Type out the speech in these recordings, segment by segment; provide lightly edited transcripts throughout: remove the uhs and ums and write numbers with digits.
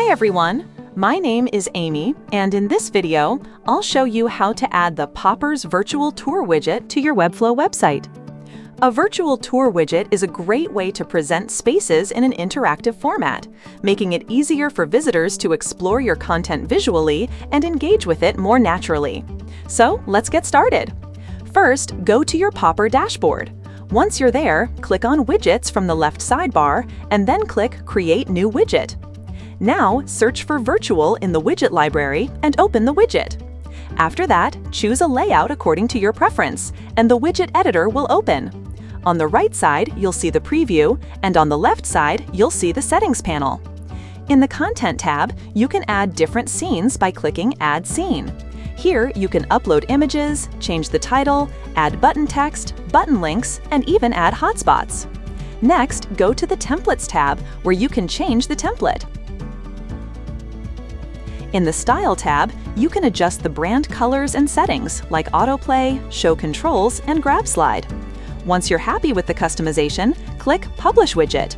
everyone, my name is Amy, and in this video, I'll show you how to add the Poppers Virtual Tour widget to your Webflow website. A virtual tour widget is a great way to present spaces in an interactive format, making it easier for visitors to explore your content visually and engage with it more naturally. So let's get started. First, go to your Popper dashboard. Once you're there, click on Widgets from the left sidebar and then click Create New Widget. Now, search for Virtual in the widget library and open the widget. After that, choose a layout according to your preference, and the widget editor will open. On the right side, you'll see the preview, and on the left side, you'll see the settings panel. In the Content tab, you can add different scenes by clicking Add Scene. Here, you can upload images, change the title, add button text, button links, and even add hotspots. Next, go to the Templates tab, where you can change the template. In the Style tab, you can adjust the brand colors and settings like autoplay, show controls, and grab slide. Once you're happy with the customization, click Publish Widget.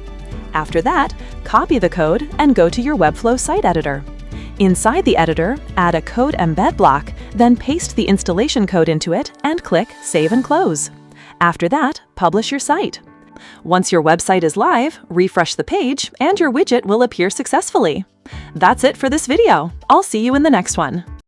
After that, copy the code and go to your Webflow site editor. Inside the editor, add a code embed block, then paste the installation code into it and click Save and Close. After that, publish your site. Once your website is live, refresh the page and your widget will appear successfully. That's it for this video. I'll see you in the next one.